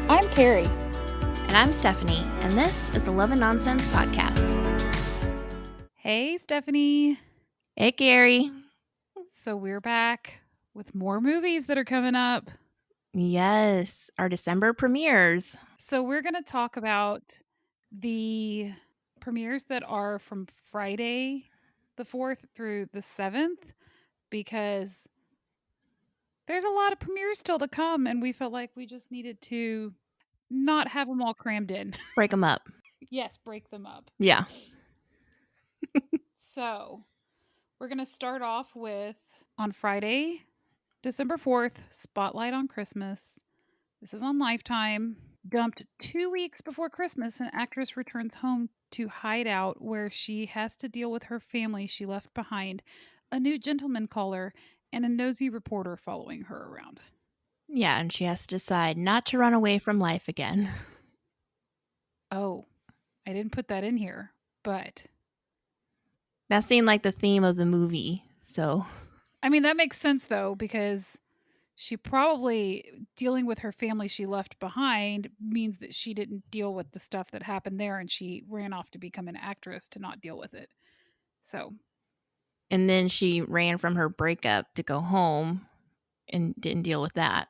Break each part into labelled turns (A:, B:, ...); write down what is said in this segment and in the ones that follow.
A: I'm Kerrie.
B: And I'm Stephanie, and this is the Love and Nonsense Podcast.
A: Hey, Stephanie.
B: Hey, Gary.
A: So we're back with more movies that are coming up.
B: Yes, our December premieres.
A: So we're going to talk about the premieres that are from Friday the 4th through the 7th because there's a lot of premieres still to come, and we felt like we just needed to not have them all crammed in.
B: Break them up.
A: Yes, break them up.
B: Yeah.
A: So we're going to start off with on Friday, December 4th, Spotlight on Christmas. This is on Lifetime. Dumped 2 weeks before Christmas, an actress returns home to hide out where she has to deal with her family she left behind, a new gentleman caller, and a nosy reporter following her around.
B: Yeah, and she has to decide not to run away from life again.
A: Oh, I didn't put that in here, but
B: That seemed like the theme of the movie, so.
A: I mean, that makes sense though, because she probably dealing with her family she left behind means that she didn't deal with the stuff that happened there and she ran off to become an actress to not deal with it. So,
B: And then she ran from her breakup to go home and didn't deal with that.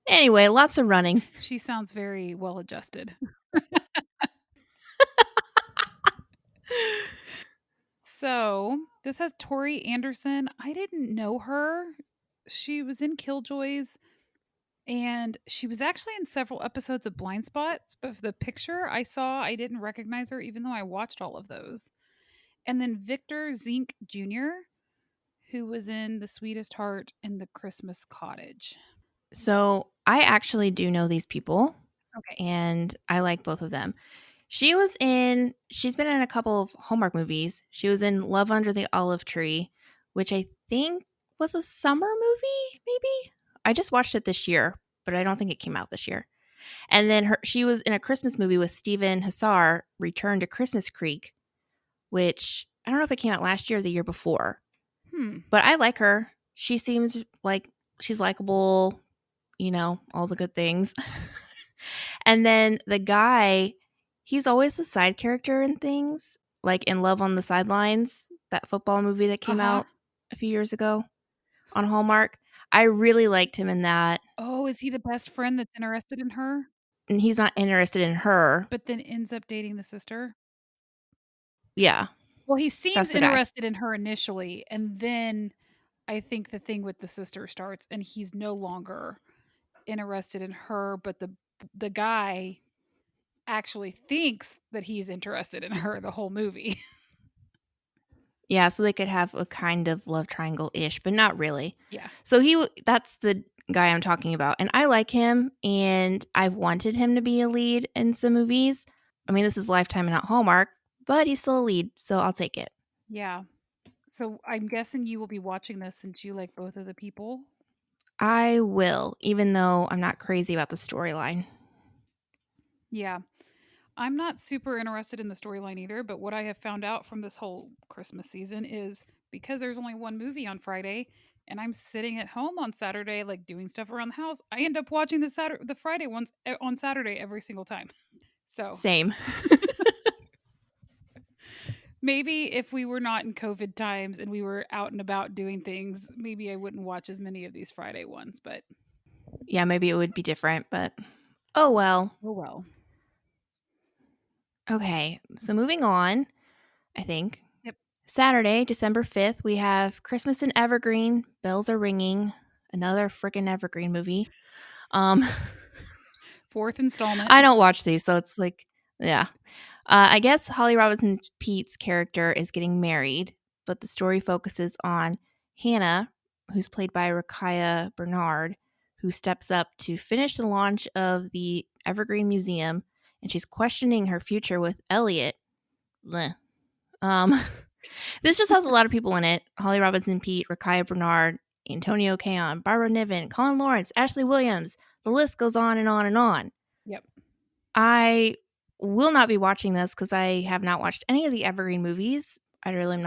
B: Anyway, lots of running.
A: she sounds very well adjusted. So, this has Tori Anderson. I didn't know her. She was in Killjoys and she was actually in several episodes of Blind Spots, but the picture I saw, I didn't recognize her even though I watched all of those. And then Victor Zink Jr., who was in The Sweetest Heart and The Christmas Cottage.
B: So I actually do know these people,
A: Okay.
B: and I like both of them. She's been in a couple of Hallmark movies. She was in Love Under the Olive Tree, which I think was a summer movie, maybe? I just watched it this year, but I don't think it came out this year. And then she was in a Christmas movie with Stephen Hussar, Return to Christmas Creek, which I don't know if it came out last year or the year before. But I like her. She seems like she's likable, all the good things. And then the guy, he's always the side character in things, like in Love on the Sidelines, that football movie that came out a few years ago on Hallmark. I really liked him in that.
A: Oh, is he the best friend that's interested in her?
B: And he's not interested in her.
A: But then ends up dating the sister?
B: Yeah.
A: Well, he seems
B: That's the guy.
A: interested in her initially, and then I think the thing with the sister starts and he's no longer interested in her, but the guy actually thinks that he's interested in her the whole movie.
B: Yeah, so they could have a kind of love triangle-ish, but not really.
A: Yeah.
B: So that's the guy I'm talking about. And I like him, and I've wanted him to be a lead in some movies. I mean, this is Lifetime and not Hallmark, but he's still a lead, so I'll take it.
A: Yeah. So I'm guessing you will be watching this since you like both of the people.
B: I will, even though I'm not crazy about the storyline.
A: Yeah. I'm not super interested in the storyline either, but what I have found out from this whole Christmas season is because there's only one movie on Friday and I'm sitting at home on Saturday like doing stuff around the house, I end up watching the Friday ones on Saturday every single time. So,
B: Same.
A: maybe if we were not in COVID times and we were out and about doing things, maybe I wouldn't watch as many of these Friday ones, but
B: Yeah, maybe it would be different, but oh well.
A: oh well.
B: Okay, so moving on, I think.
A: Yep.
B: Saturday, December 5th, we have Christmas in Evergreen, Bells Are Ringing, another freaking Evergreen movie.
A: Fourth installment.
B: I don't watch these, so it's like, yeah. I guess Holly Robinson Pete's character is getting married, but the story focuses on Hannah, who's played by Rakaya Bernard, who steps up to finish the launch of the Evergreen Museum, and she's questioning her future with Elliot. Bleh. This just has a lot of people in it. Holly Robinson Pete, Rakaya Bernard, Antonio Caon, Barbara Niven, Colin Lawrence, Ashley Williams. The list goes on and on and on.
A: Yep.
B: I will not be watching this because I have not watched any of the Evergreen movies. I really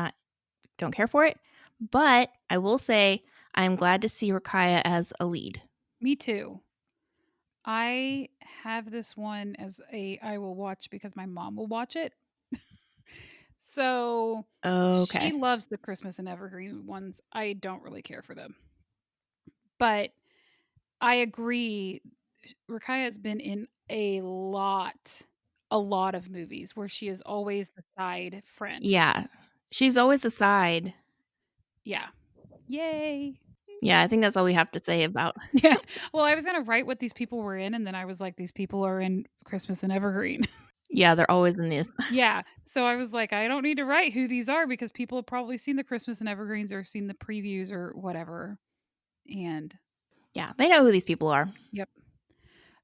B: don't care for it. But I will say I'm glad to see Rakaya as a lead.
A: Me too. I have this one as a I will watch because my mom will watch it. So she
B: Okay.
A: loves the Christmas and Evergreen ones. I don't really care for them. But I agree. Rakaya has been in a lot of movies where she is always the side friend.
B: Yeah. She's always a side.
A: Yeah. Yay.
B: Yeah, I think that's all we have to say about.
A: Yeah. Well, I was gonna write what these people were in, and then I was like, these people are in Christmas and Evergreen.
B: Yeah, they're always in this.
A: Yeah. So I was like, I don't need to write who these are because people have probably seen the Christmas and Evergreens or seen the previews or whatever. And
B: Yeah, they know who these people are.
A: yep.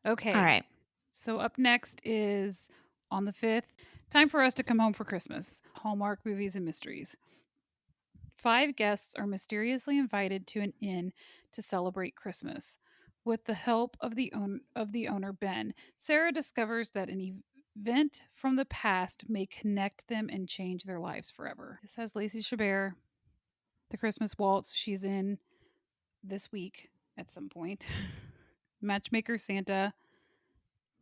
B: All
A: Okay.
B: right.
A: So up next is on the 5th, time for us to come home for Christmas. Hallmark movies and mysteries. 5 guests are mysteriously invited to an inn to celebrate Christmas. With the help of the owner Ben, Sarah discovers that an event from the past may connect them and change their lives forever. This has Lacey Chabert, the Christmas waltz she's in this week at some point. Matchmaker Santa,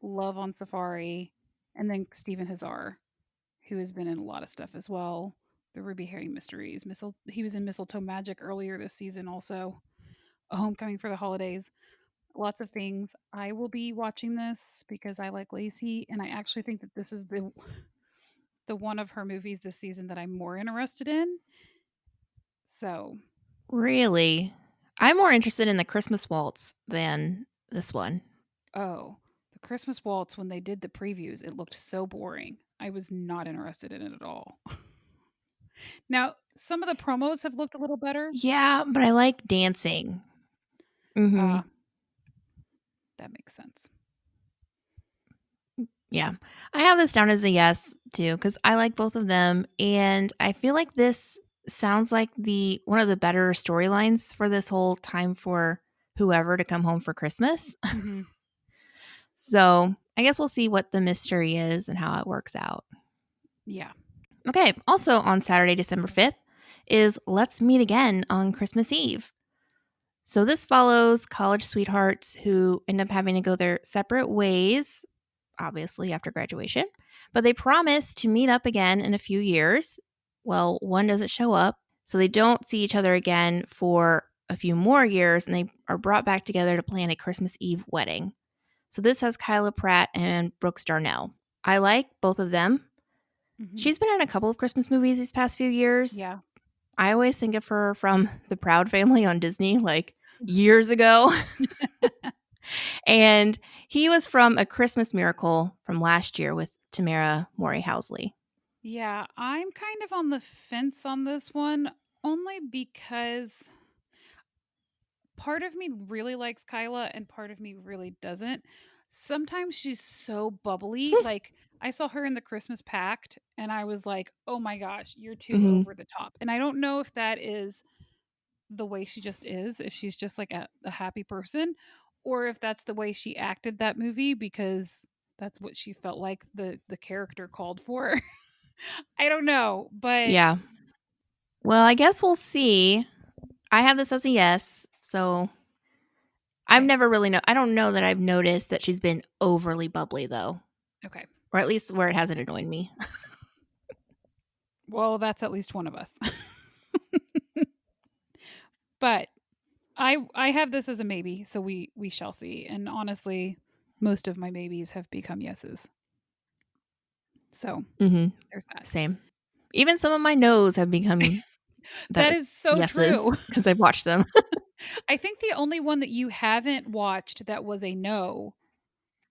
A: Love on Safari, and then Stephen Hazar, who has been in a lot of stuff as well. The Ruby Herring Mysteries. He was in Mistletoe Magic earlier this season, also. A Homecoming for the Holidays. Lots of things. I will be watching this because I like Lacey, and I actually think that this is the one of her movies this season that I'm more interested in. So,
B: Really? I'm more interested in the Christmas waltz than this one.
A: oh, the Christmas Waltz, when they did the previews, it looked so boring. I was not interested in it at all. Now, some of the promos have looked a little better.
B: Yeah, but I like dancing. Mhm.
A: Uh, that makes sense.
B: Yeah. I have this down as a yes too cuz I like both of them and I feel like this sounds like the one of the better storylines for this whole time for whoever to come home for Christmas.
A: Mhm.
B: So, I guess we'll see what the mystery is and how it works out.
A: Yeah.
B: Okay, also on Saturday, December 5th is Let's Meet Again on Christmas Eve. So this follows college sweethearts who end up having to go their separate ways, obviously after graduation, but they promise to meet up again in a few years. Well, one doesn't show up, so they don't see each other again for a few more years, and they are brought back together to plan a Christmas Eve wedding. So this has Kyla Pratt and Brooks Darnell. I like both of them.
A: Mhm.
B: She's been in a couple of Christmas movies these past few years.
A: Yeah.
B: I always think of her from The Proud Family on Disney, like years ago. And he was from A Christmas Miracle from last year with Tamara Mori Housley.
A: Yeah, I'm kind of on the fence on this one only because part of me really likes Kyla and part of me really doesn't. Sometimes she's so bubbly. Like I saw her in the Christmas Pact and I was like, "Oh my gosh, you're too
B: Hmm.
A: over the top." And I don't know if that is the way she just is, if she's just like a happy person, or if that's the way she acted that movie because that's what she felt like the character called for. I don't know, but
B: Yeah. Well, I guess we'll see. I have this as a yes. So I've
A: okay.
B: never really I don't know that I've noticed that she's been overly bubbly though,
A: Okay.
B: or at least where it hasn't annoyed me.
A: Well, that's at least one of us. But I have this as a maybe, so we shall see. And honestly, most of my maybes have become yeses. So
B: Hmm.
A: there's that.
B: Same. Even some of my no's have become that
A: That
B: is
A: is so
B: yeses
A: true.
B: because I've watched them.
A: I think the only one that you haven't watched that was a no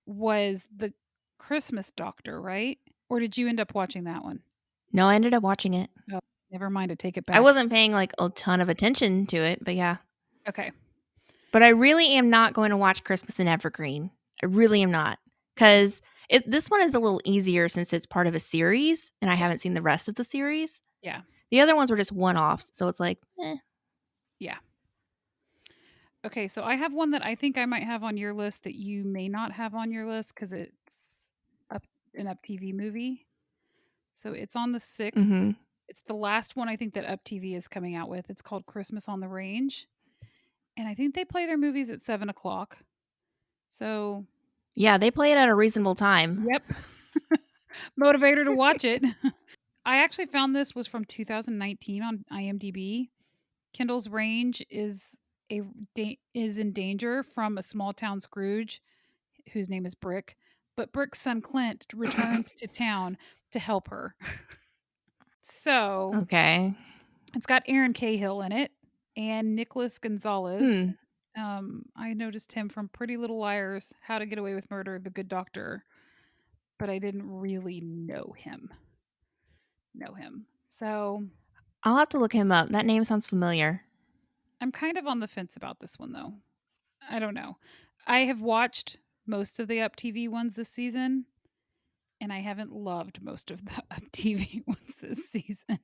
A: was the Christmas Doctor, right? Or did you end up watching that one?
B: No, I ended up watching it.
A: Oh, never mind. I take it
B: I
A: back.
B: wasn't paying like a ton of attention to it, but yeah.
A: Okay.
B: But I really am not going to watch Christmas in Evergreen. I really am not.
A: Okay.
B: Because this one is a little easier since it's part of a series and I
A: Yeah.
B: haven't seen the rest of the series.
A: Yeah.
B: The other ones were just one offs. So it's like,
A: Yeah. Okay, so I have one that I think I might have on your list that you may not have on your list because it's up an Up TV movie. So it's on the 6th.
B: mm-hmm.
A: It's the last one I think that Up TV is coming out with. It's called Christmas on the Range. And I think they play their movies at 7 o'clock. So
B: Yeah, they play it at a reasonable time.
A: Yep. Motivator to watch it. I actually found this was from 2019 on IMDb. Kendall's range is in danger from a small town Scrooge, whose name is Brick, but Brick's son Clint returns to town to help her. So
B: Okay.
A: it's got Aaron Cahill in it and Nicholas Gonzalez.
B: Hmm.
A: I noticed him from Pretty Little Liars, How to Get Away with Murder, The Good Doctor, but I didn't really know him. So
B: I'll have to look him up. That name sounds familiar.
A: I'm kind of on the fence about this one though. I don't know. I have watched most of the Up TV ones this season, and I haven't loved most of the Up TV ones this season.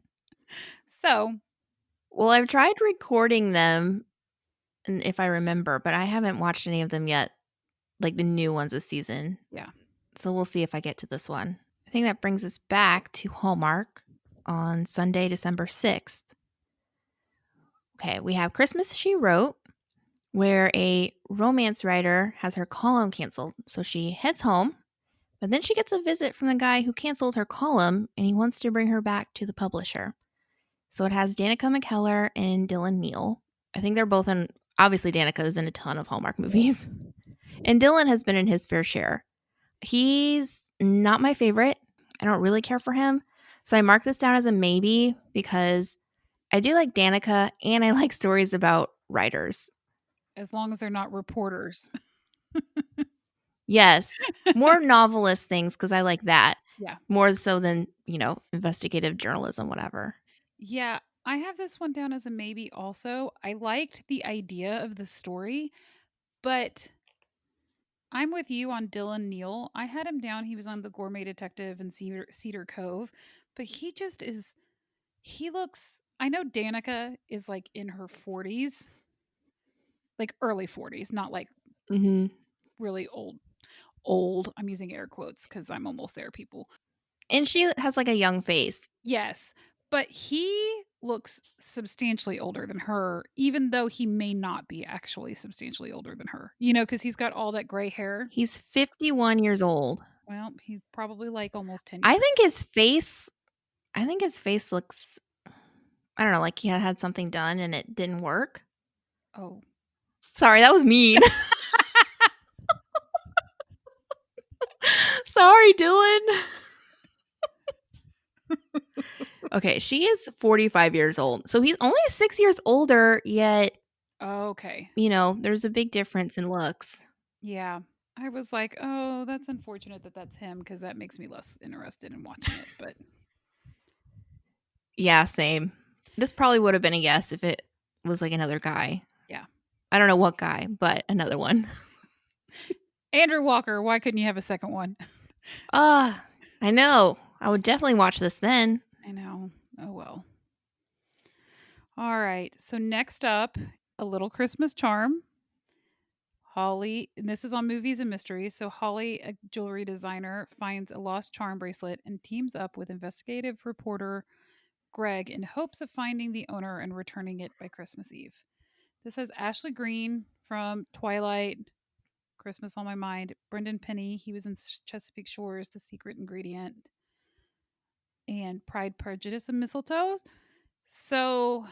A: So,
B: Well, I've tried recording them, and if I remember, but I haven't watched any of them yet, like the new ones this season.
A: yeah.
B: So we'll see if I get to this one. I think that brings us back to Hallmark on Sunday, December 6th. Okay, we have Christmas She Wrote, where a romance writer has her column canceled. So she heads home, but then she gets a visit from the guy who canceled her column and he wants to bring her back to the publisher. So it has Danica McKellar and Dylan Neal. I think they're both in, obviously, Danica is in a ton of Hallmark movies. And Dylan has been in his fair share. He's not my favorite. I don't really care for him. So I mark this down as a maybe because I do like Danica and I like stories about writers.
A: As long as they're not reporters.
B: Yes, more novelist things because I like that
A: Yeah.
B: more so than, investigative journalism, whatever.
A: Yeah. I have this one down as a maybe also. I liked the idea of the story, but I'm with you on Dylan Neal. I had him down. He was on The Gourmet Detective and Cedar Cove, but he just is. He looks. I know Danica is like in her 40s, like early 40s, not like
B: Hmm.
A: really old. Old. I'm using air quotes because I'm almost there, people.
B: And she has like a young face.
A: Yes, but he looks substantially older than her, even though he may not be actually substantially older than her. Because he's got all that gray hair.
B: He's 51 years old.
A: Well, he's probably like almost 10
B: I
A: years.
B: think his face I think his face looks, I don't know, like he had something done and it didn't work.
A: Oh.
B: Sorry, that was mean. Sorry, Dylan. Okay, she is 45 years old. So he's only 6 years older, yet,
A: Okay.
B: there's a big difference in looks.
A: Yeah. I was like, "Oh, that's unfortunate that that's him because that makes me less interested in watching it." But
B: Yeah, same. This probably would have been a yes if it was like another guy.
A: yeah.
B: I don't know what guy, but another one.
A: Andrew Walker, why couldn't you have a second one?
B: I know. I would definitely watch this then.
A: I know. Oh well. All right. So next up, A Little Christmas Charm. Holly, and this is on Movies and Mysteries. So Holly, a jewelry designer, finds a lost charm bracelet and teams up with investigative reporter Greg in hopes of finding the owner and returning it by Christmas Eve. This has Ashley Greene from Twilight, Christmas on My Mind, Brendan Penny, he was in Chesapeake Shores, The Secret Ingredient, and Pride, Prejudice, and Mistletoe. So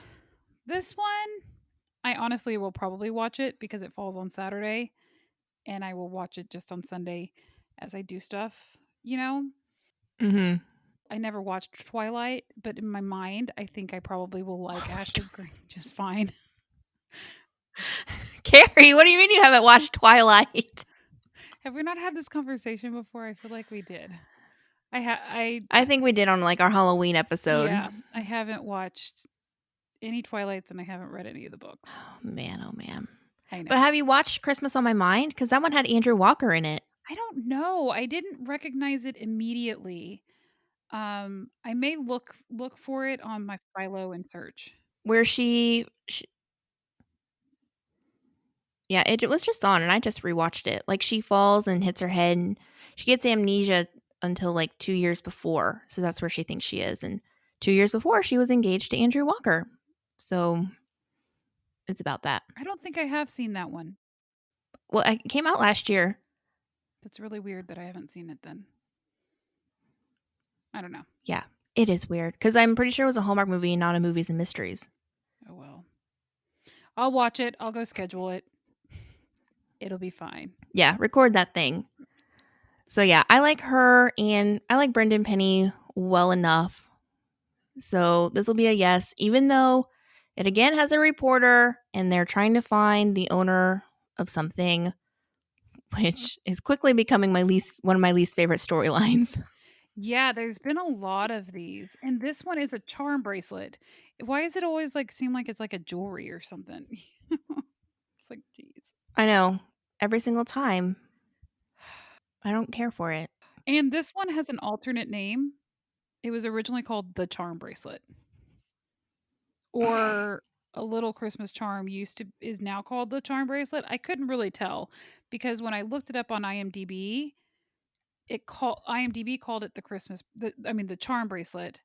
A: this one, I honestly will probably watch it because it falls on Saturday, and I will watch it just on Sunday as I do stuff, you know?
B: Mm-hmm.
A: I never watched Twilight, but in my mind, I think I probably will
B: Oh
A: like
B: my
A: Ashley Greene just fine.
B: Kerrie, what do you mean you haven't watched Twilight?
A: Have we not had this conversation before? I feel like we did. I
B: I think we did on like our Halloween episode.
A: yeah, I haven't watched any Twilights and I haven't read any of the books.
B: Oh man, oh man.
A: I know.
B: But have you watched Christmas on My Mind? Because that one had Andrew Walker in it.
A: I don't know. I didn't recognize it immediately. I may look for it on my Philo and search.
B: Where she yeah, it was just on and I just rewatched it. Like she falls and hits her head and she gets amnesia until like 2 years before. So that's where she thinks she is. And 2 years before she was engaged to Andrew Walker. So it's about that.
A: I don't think I have seen that one.
B: Well, it came out last year.
A: That's really weird that I haven't seen it then. I don't know.
B: Yeah, it is weird because I'm pretty sure it was a Hallmark movie, not a movies and mysteries.
A: Oh well. I'll watch it. I'll go schedule it. It'll be fine.
B: Yeah, record that thing. So yeah, I like her and I like Brendan Penny well enough. So this will be a yes, even though it again has a reporter and they're trying to find the owner of something, which is quickly becoming my least one of my least favorite storylines.
A: Yeah, there's been a lot of these. And this one is a charm bracelet. Why is it always like seem like it's like a jewelry or something? It's like, geez.
B: I know. Every single time. I don't care for it.
A: And this one has an alternate name. It was originally called the charm bracelet. Or a little Christmas charm used to is now called the charm bracelet. I couldn't really tell because when I looked it up on IMDb, IMDb called it the charm bracelet,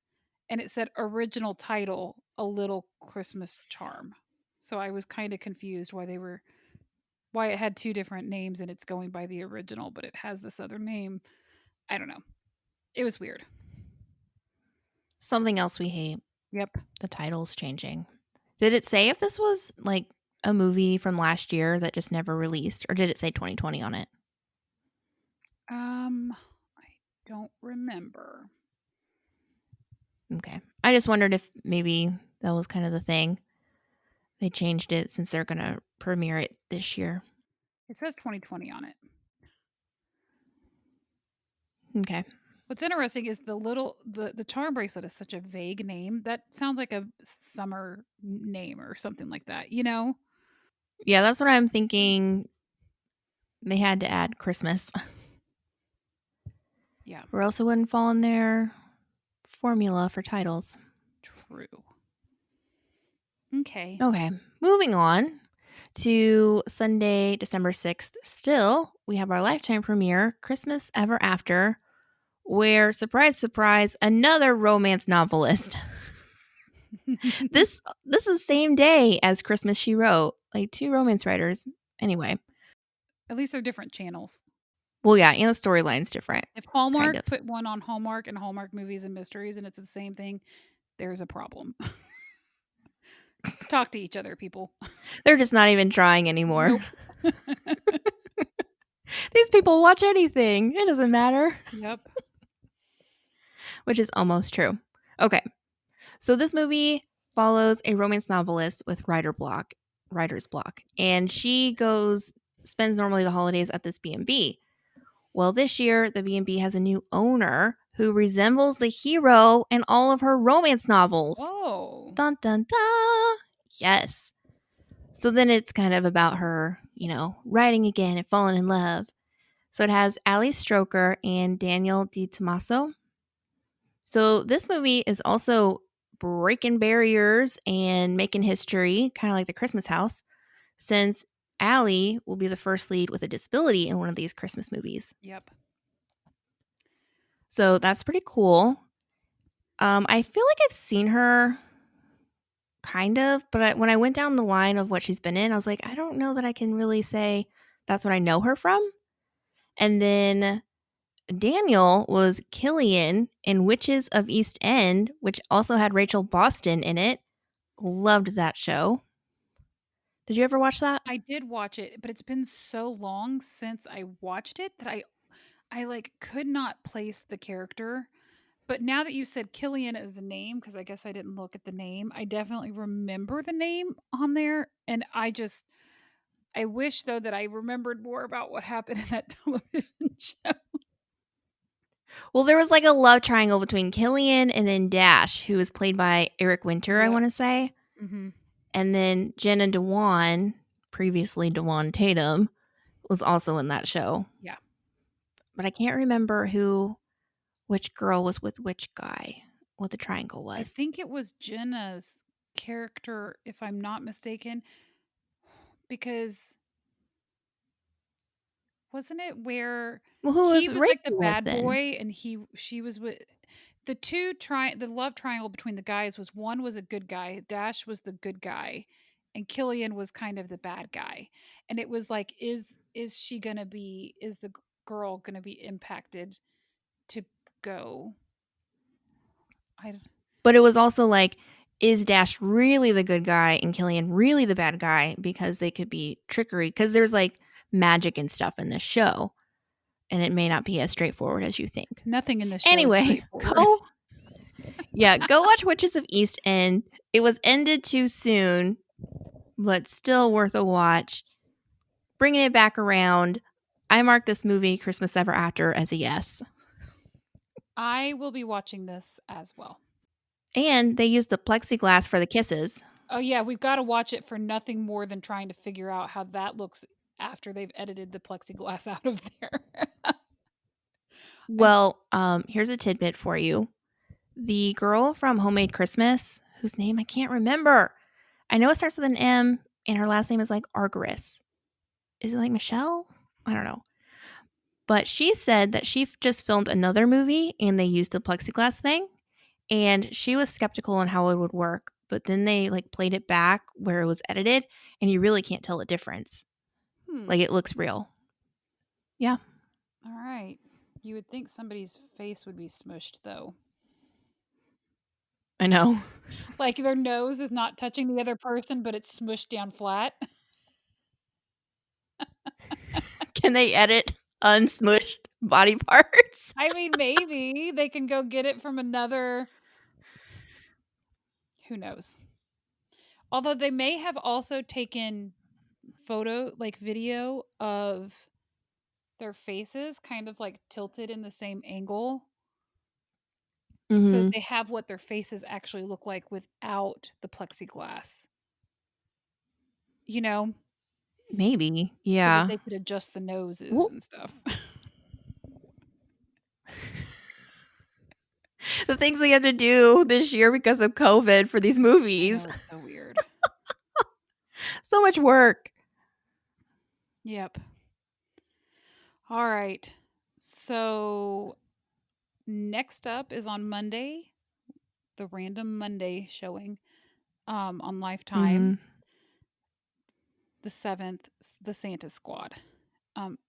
A: and it said original title a little Christmas charm. So I was kind of confused why it had two different names and it's going by the original, but it has this other name. I don't know. It was weird.
B: Something else we hate.
A: Yep.
B: The title's changing. Did it say if this was like a movie from last year that just never released, or did it say 2020 on it?
A: I don't remember.
B: Okay. I just wondered if maybe that was kind of the thing. They changed it since they're going to premiere it this year.
A: It says 2020 on it.
B: Okay.
A: What's interesting is the charm bracelet is such a vague name. That sounds like a summer name or something like that, you know?
B: Yeah, that's what I'm thinking. They had to add Christmas,
A: Yeah,
B: or else it wouldn't fall in their formula for titles.
A: true. Okay.
B: Okay, moving on to Sunday, December 6th. Still, we have our lifetime premiere, Christmas Ever After, where, surprise, surprise, another romance novelist. This is the same day as Christmas She Wrote, like two romance writers. Anyway,
A: At least they're different channels.
B: well, yeah, and the storyline's different,
A: If
B: kind of.
A: Hallmark put one on Hallmark and Hallmark movies and mysteries and it's the same thing, there's a problem. Talk to each other, people.
B: They're just not even trying anymore.
A: Nope.
B: These people watch anything. It doesn't matter.
A: Yep.
B: Which is almost true. Okay. So this movie follows a romance novelist with writer's block, and she spends normally the holidays at this B&B. Well, this year the B&B has a new owner who resembles the hero in all of her romance novels.
A: Whoa.
B: Dun dun dun. Yes. So then it's kind of about her, writing again and falling in love. So it has Ali Stroker and Daniel DiTomaso. So this movie is also breaking barriers and making history, kind of like The Christmas House, since Allie will be the first lead with a disability in one of these Christmas movies.
A: Yep.
B: So that's pretty cool. I feel like I've seen her kind of, but when I went down the line of what she's been in, I was like, I don't know that I can really say that's what I know her from. And then Daniel was Killian in Witches of East End, which also had Rachel Boston in it. Loved that show. Did you ever watch that?
A: I did watch it, but it's been so long since I watched it that I like could not place the character. But now that you said Killian as the name, because I guess I didn't look at the name, I definitely remember the name on there. And I wish though that I remembered more about what happened in that television show.
B: Well, there was like a love triangle between Killian and then Dash, who was played by Eric Winter, I
A: Yep.
B: want to say.
A: Mm-hmm.
B: And then Jenna Dewan, previously Dewan Tatum, was also in that show.
A: Yeah.
B: But I can't remember which girl was with which guy, what the triangle
A: I
B: was.
A: think it was Jenna's character, if I'm not mistaken, because wasn't it where
B: Well, who was
A: he was
B: Rachel
A: like the
B: with
A: bad
B: then?
A: boy and she was with the love triangle between the guys was one was a good guy, Dash was the good guy, and Killian was kind of the bad guy. And it was like is she going to be is the girl going to be impacted to go? I
B: But it was also like, is Dash really the good guy and Killian really the bad guy? Because they could be trickery. Because there's like magic and stuff in this show, and it may not be as straightforward as you think.
A: Nothing in this show is
B: Anyway,
A: straightforward.
B: go watch Witches of East End. It was ended too soon, but still worth a watch. Bringing it back around, I mark this movie Christmas Ever After as a yes.
A: I will be watching this as well.
B: And they used the plexiglass for the kisses.
A: Oh yeah, we've got to watch it for nothing more than trying to figure out how that looks after they've edited the plexiglass out of there. I
B: Well, here's a tidbit for you. The girl from Homemade Christmas, whose name I can't remember. I know it starts with an M, and her last name is like Argyris. Is it like Michelle? I don't know. But she said that she just filmed another movie and they used the plexiglass thing. And she was skeptical on how it would work. But then they like played it back where it was edited, and you really can't tell the difference. Like it looks real. Yeah,
A: All right. You would think somebody's face would be smushed though.
B: I know.
A: Like their nose is not touching the other person, but it's smushed down flat.
B: Can they edit unsmushed body parts?
A: I mean, maybe they can go get it from another. Who knows? Although they may have also taken video of their faces kind of like tilted in the same angle. So
B: Mm-hmm.
A: they have what their faces actually look like without the plexiglass, you know,
B: Maybe.
A: so that
B: Yeah.
A: they could adjust the noses
B: Well,
A: and stuff.
B: the things we had to do this year because of COVID for these
A: I
B: movies.
A: know it's so weird.
B: So much work.
A: Yep. All right. So next up is on Monday, the random Monday showing on
B: Mm-hmm.
A: Lifetime, the 7th, the Santa Squad.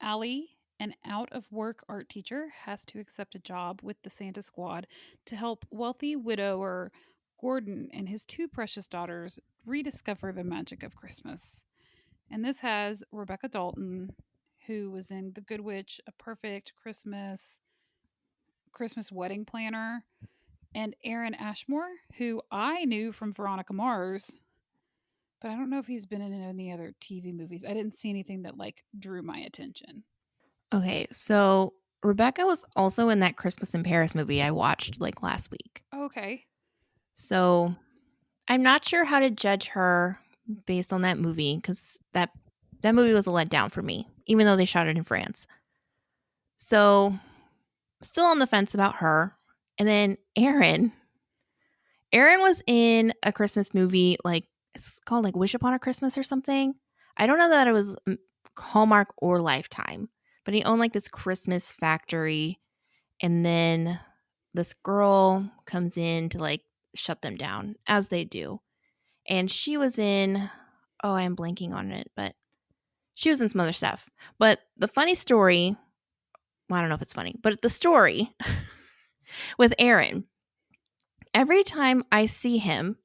A: Allie, an out of work art teacher, has to accept a job with the Santa Squad to help wealthy widower Gordon and his two precious daughters rediscover the magic of Christmas. And this has Rebecca Dalton, who was in The Good Witch, A Perfect Christmas Wedding Planner, and Aaron Ashmore, who I knew from Veronica Mars, but I don't know if he's been in any other TV movies. I didn't see anything that like drew my attention.
B: Okay, so Rebecca was also in that Christmas in Paris movie I watched like last week.
A: Okay.
B: So I'm not sure how to judge her based on that movie because that movie was a letdown for me, even though they shot it in France. So still on the fence about her. And then Aaron. Aaron was in a Christmas movie, like it's called like Wish Upon a Christmas or something. I don't know that it was Hallmark or Lifetime, but he owned like this Christmas factory, and then this girl comes in to like shut them down, as they do. And she was in, oh, I am blanking on it, but she was in some other stuff. But the funny story, well, I don't know if it's funny, but the story with Aaron, every time I see him,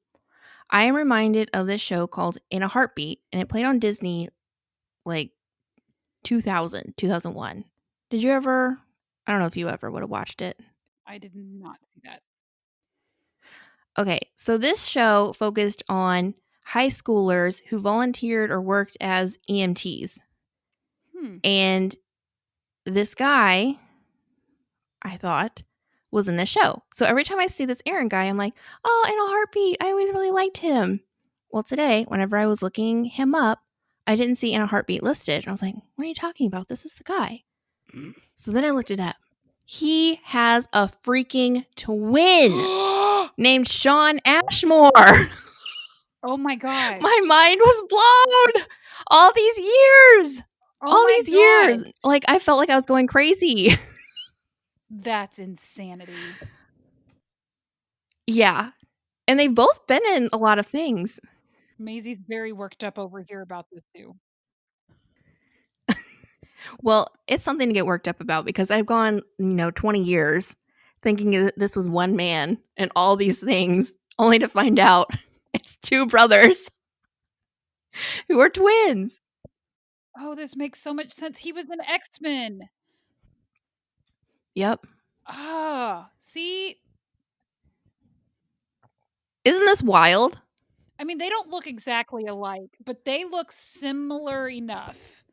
B: I am reminded of this show called In a Heartbeat, and it played on Disney like 2000, 2001. Did you ever? I don't know if you ever would have watched it.
A: I did not see that.
B: Okay, so this show focused on high schoolers who volunteered or worked as EMTs.
A: Hmm.
B: And this guy, I thought, was in the show. So every time I see this Aaron guy, I'm like, oh, In a Heartbeat. I always really liked him. Well, today, whenever I was looking him up, I didn't see In a Heartbeat listed. I was like, what are you talking about? This is the guy. So then I looked it up. He has a freaking twin named Sean Ashmore.
A: Oh my gosh.
B: My mind was blown. All these years.
A: Oh
B: All
A: my
B: these years.
A: gosh.
B: Like, I felt like I was going crazy.
A: That's insanity.
B: Yeah. And they've both been in a lot of things.
A: Maisie's very worked up over here about this too.
B: Well, it's something to get worked up about because I've gone, 20 years thinking that this was one man and all these things, only to find out it's two brothers who are twins.
A: Oh, this makes so much sense. He was an X-Men.
B: Yep.
A: Ah, see?
B: Isn't this wild?
A: I mean, they don't look exactly alike, but they look similar enough.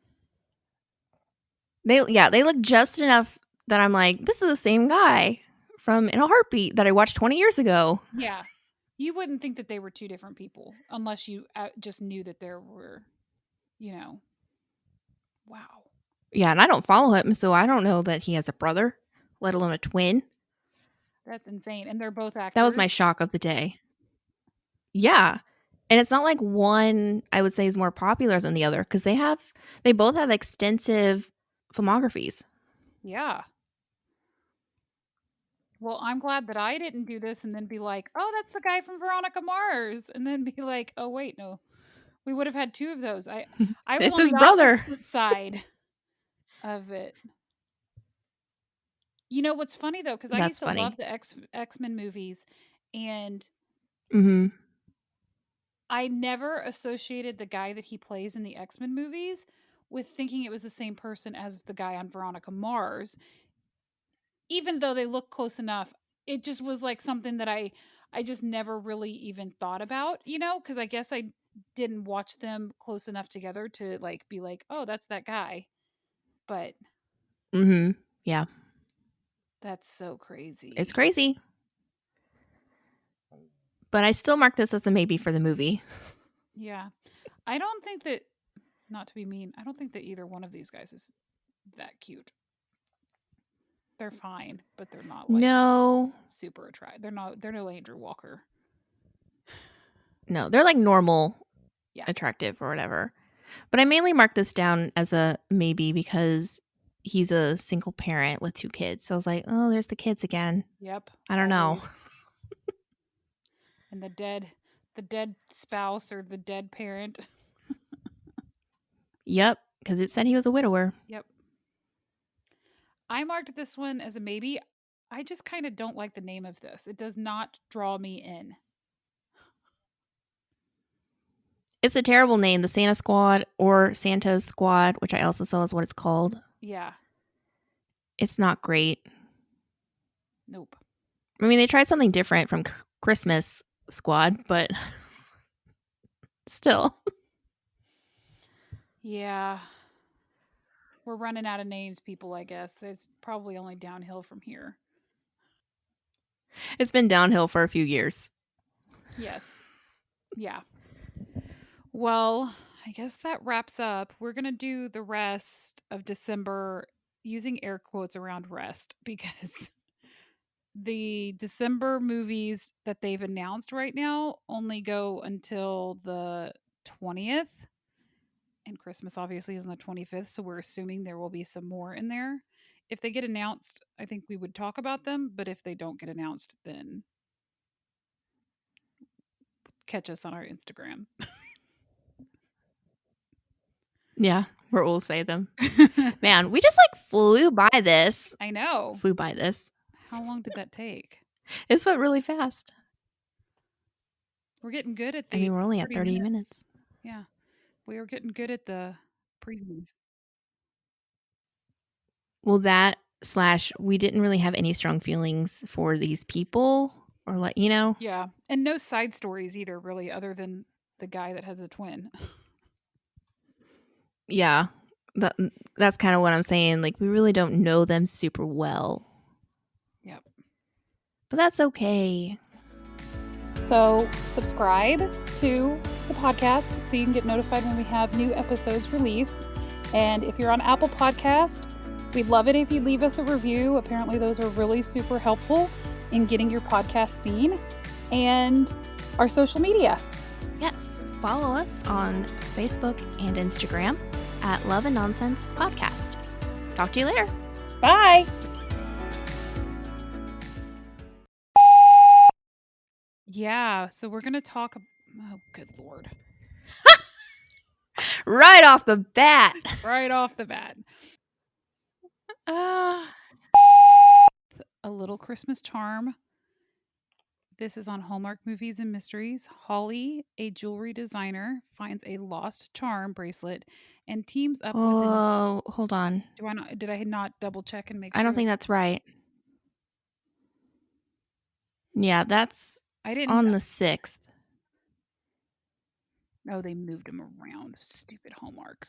B: They look just enough that I'm like, this is the same guy from In a Heartbeat that I watched 20 years ago.
A: Yeah. You wouldn't think that they were two different people unless you just knew that there were, you know. Wow.
B: Yeah, and I don't follow him, so I don't know that he has a brother, let alone a twin.
A: That's insane. And they're both
B: That was my
A: actors.
B: shock of the day. Yeah. And it's not like one I would say is more popular than the other because they both have extensive filmographies.
A: Yeah. Well, I'm glad that I didn't do this and then be like, "Oh, that's the guy from Veronica Mars." And then be like, "Oh, wait, no. We would have had two of those." I was
B: It's
A: on
B: his
A: the
B: brother.
A: opposite side of it. You know what's funny though, because I
B: That's
A: used to love
B: funny.
A: the X-Men movies, and
B: Mhm.
A: I never associated the guy that he plays in the X-Men movies with thinking it was the same person as the guy on Veronica Mars. Even though they look close enough, it just was like something that I just never really even thought about, because I guess I didn't watch them close enough together to like be like, "Oh, that's that guy." But
B: Mhm. Yeah.
A: that's so
B: It's
A: crazy.
B: crazy. But I still mark this as a maybe for the movie.
A: Yeah. I don't think that, not to be mean, I don't think that either one of these guys is that cute. They're fine, but they're not like
B: No.
A: super attractive. They're no Andrew Walker.
B: No, they're like normal
A: Yeah.
B: attractive or whatever. But I mainly mark this down as a maybe because he's a single parent with two kids. So I was like, oh, there's the kids again.
A: Yep.
B: I don't know.
A: Always. And the dead spouse or the dead parent.
B: Yep, because it said he was a widower.
A: Yep. I marked this one as a maybe. I just kind of don't like the name of this. It does not draw me in.
B: It's a terrible name, the Santa Squad or Santa's Squad, which I also saw is what it's called.
A: Yeah.
B: It's not great.
A: Nope.
B: I mean, they tried something different from Christmas Squad, but still.
A: Yeah. We're running out of names, people, I guess. It's probably only downhill from here.
B: It's been downhill for a few years.
A: Yes. Yeah. Well, I guess that wraps up. We're going to do the rest of December using air quotes around rest because the December movies that they've announced right now only go until the 20th. And Christmas obviously is on the 25th. So we're assuming there will be some more in there. If they get announced, I think we would talk about them. But if they don't get announced, then catch us on our Instagram.
B: Yeah, where we'll say them. Man, we just like flew by this.
A: I know.
B: Flew by this.
A: How long did that take?
B: It went really fast.
A: We're getting good at
B: I
A: the
B: mean, we're only at
A: 30
B: 30
A: minutes.
B: minutes.
A: Yeah. We are getting good at the previews.
B: Well, that slash, we didn't really have any strong feelings for these people or like,
A: Yeah. And no side stories either, really, other than the guy that has a twin.
B: yeah, that, that's kind of what I'm saying. Like, we really don't know them super well,
A: Yep.
B: but that's okay.
A: So, subscribe to the podcast so you can get notified when we have new episodes released. And if you're on Apple Podcast, we'd love it if you leave us a review. Apparently, those are really super helpful in getting your podcast seen. And our social media.
B: Yes, follow us on Facebook and Instagram at Love and Nonsense Podcast. Talk to you later.
A: Bye. Yeah, so we're going to talk. Oh, good Lord.
B: Right off the bat.
A: Right off the bat.
B: Ah.
A: A Little Christmas Charm. This is on Hallmark Movies and Mysteries. Holly, a jewelry designer, finds a lost charm bracelet and teams up with a.
B: Oh, hold on.
A: Do I not? Did I not double check and make
B: I don't
A: sure?
B: think that's right. Yeah, that's
A: I didn't.
B: on the 6th.
A: Oh, they moved them around. Stupid Hallmark.